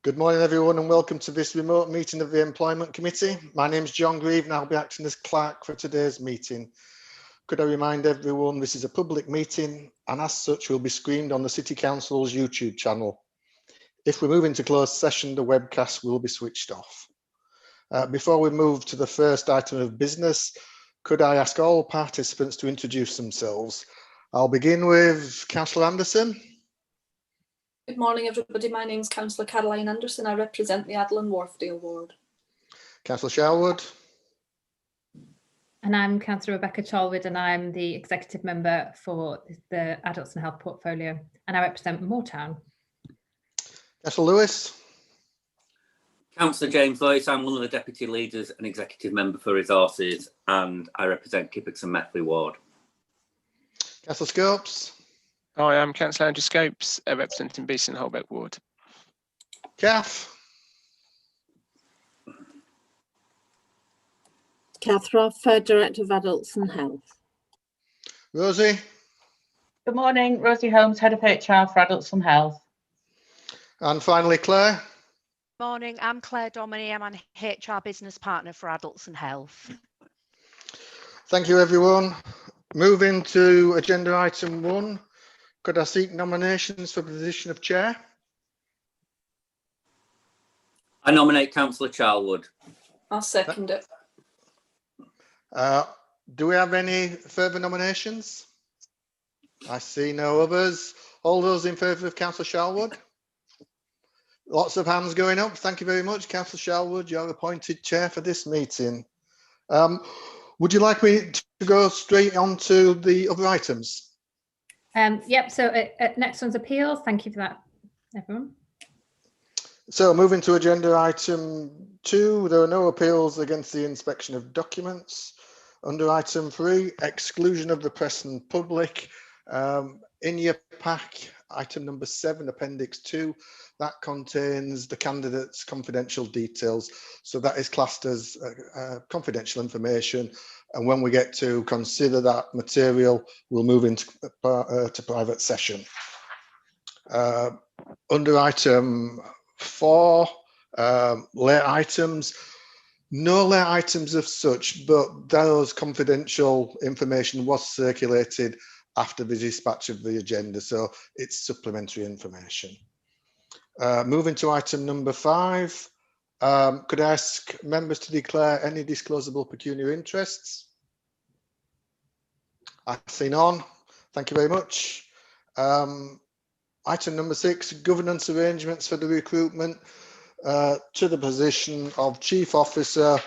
Good morning, everyone, and welcome to this remote meeting of the Employment Committee. My name is John Grieve, and I'll be acting as clerk for today's meeting. Could I remind everyone this is a public meeting, and as such will be screened on the City Council's YouTube channel. If we move into closed session, the webcast will be switched off. Before we move to the first item of business, could I ask all participants to introduce themselves? I'll begin with Councillor Anderson. Good morning, everybody. My name is Councillor Caroline Anderson. I represent the Adel and Wharfdale ward. Councillor Sherwood. And I'm Councillor Rebecca Chalwood, and I'm the executive member for the Adults and Health portfolio, and I represent Moortown. Councillor Lewis. Councillor James Lewis, I'm one of the deputy leaders and executive member for resources, and I represent Kippocks and Methley ward. Councillor Scopes. Hi, I'm Councillor Andrew Scopes, representing Beeson Holbeck ward. Kath. Kath Roth, Director of Adults and Health. Rosie. Good morning, Rosie Holmes, Head of HR for Adults and Health. And finally, Claire. Morning, I'm Claire Dominy. I'm an HR business partner for Adults and Health. Thank you, everyone. Moving to agenda item 1. Could I seek nominations for the position of chair? I nominate Councillor Charlwood. I'll second it. Do we have any further nominations? I see no others. All those in favour of Councillor Sherwood? Lots of hands going up. Thank you very much, Councillor Sherwood. You're appointed chair for this meeting. Would you like me to go straight on to the other items? Yep, so next one's appeals. Thank you for that, everyone. So moving to agenda item 2, there are no appeals against the inspection of documents. Under item 3, exclusion of the press and public. In your pack, item number 7, appendix 2, that contains the candidate's confidential details. So that is classed as confidential information. And when we get to consider that material, we'll move into to private session. Under item 4, late items, no late items of such, but those confidential information was circulated after the dispatch of the agenda, so it's supplementary information. Moving to item number 5, could I ask members to declare any disclosable pecuniary interests? I see none. Thank you very much. Item number 6, governance arrangements for the recruitment to the position of Chief Officer,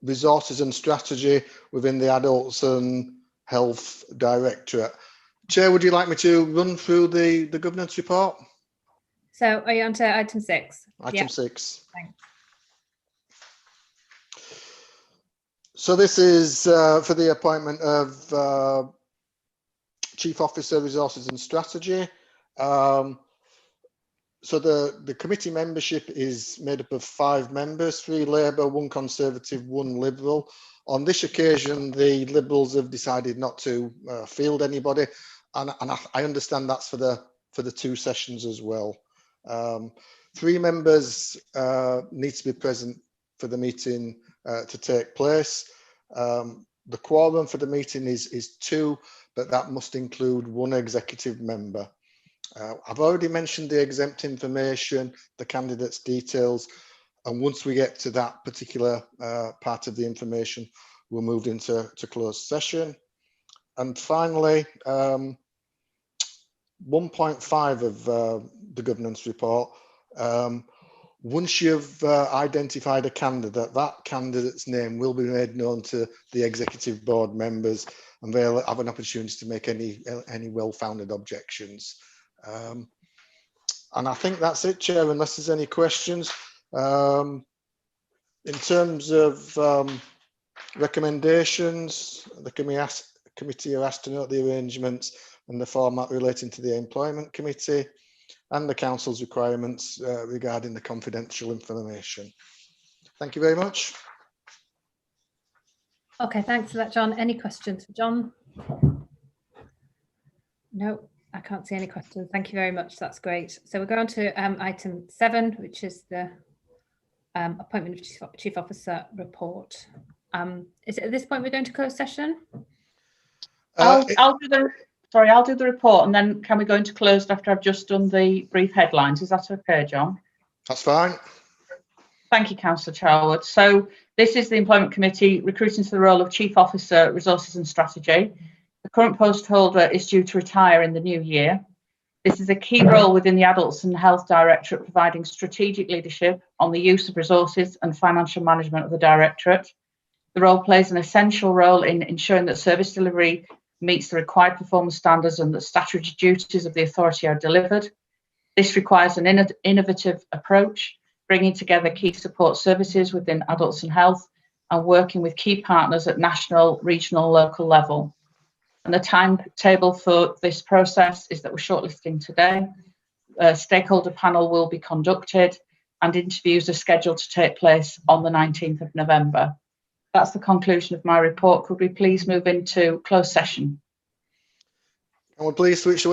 Resources and Strategy within the Adults and Health Directorate. Chair, would you like me to run through the governance report? So are you on to item 6? Item 6. Thanks. So this is for the appointment of Chief Officer, Resources and Strategy. So the committee membership is made up of 5 members, 3 Labour, 1 Conservative, 1 Liberal. On this occasion, the Liberals have decided not to field anybody, and I understand that's for the 2 sessions as well. 3 members need to be present for the meeting to take place. The quorum for the meeting is 2, but that must include 1 executive member. I've already mentioned the exempt information, the candidate's details, and once we get to that particular part of the information, we'll move into closed session. And finally, 1.5 of the governance report, once you've identified a candidate, that candidate's name will be made known to the executive board members, and they'll have an opportunity to make any well-founded objections. And I think that's it, Chair, unless there's any questions. In terms of recommendations, the committee are asked to note the arrangements and the format relating to the Employment Committee and the Council's requirements regarding the confidential information. Thank you very much. Okay, thanks for that, John. Any questions for John? No. I can't see any questions. Thank you very much. That's great. So we'll go on to item 7, which is the appointment of Chief Officer report. Is it at this point we're going to close session? I'll do the report, and then can we go into closed after I've just done the brief headlines? Is that okay, John? That's fine. Thank you, Councillor Charwood. So this is the Employment Committee recruiting to the role of Chief Officer, Resources and Strategy. The current post holder is due to retire in the new year. This is a key role within the Adults and Health Directorate, providing strategic leadership on the use of resources and financial management of the Directorate. The role plays an essential role in ensuring that service delivery meets the required performance standards and that statutory duties of the authority are delivered. This requires an innovative approach, bringing together key support services within adults and health and working with key partners at national, regional, local level. And the timetable for this process is that we're shortlisting today. A stakeholder panel will be conducted and interviews are scheduled to take place on the 19th of November. That's the conclusion of my report. Could we please move into closed session? And we're pleased to switch away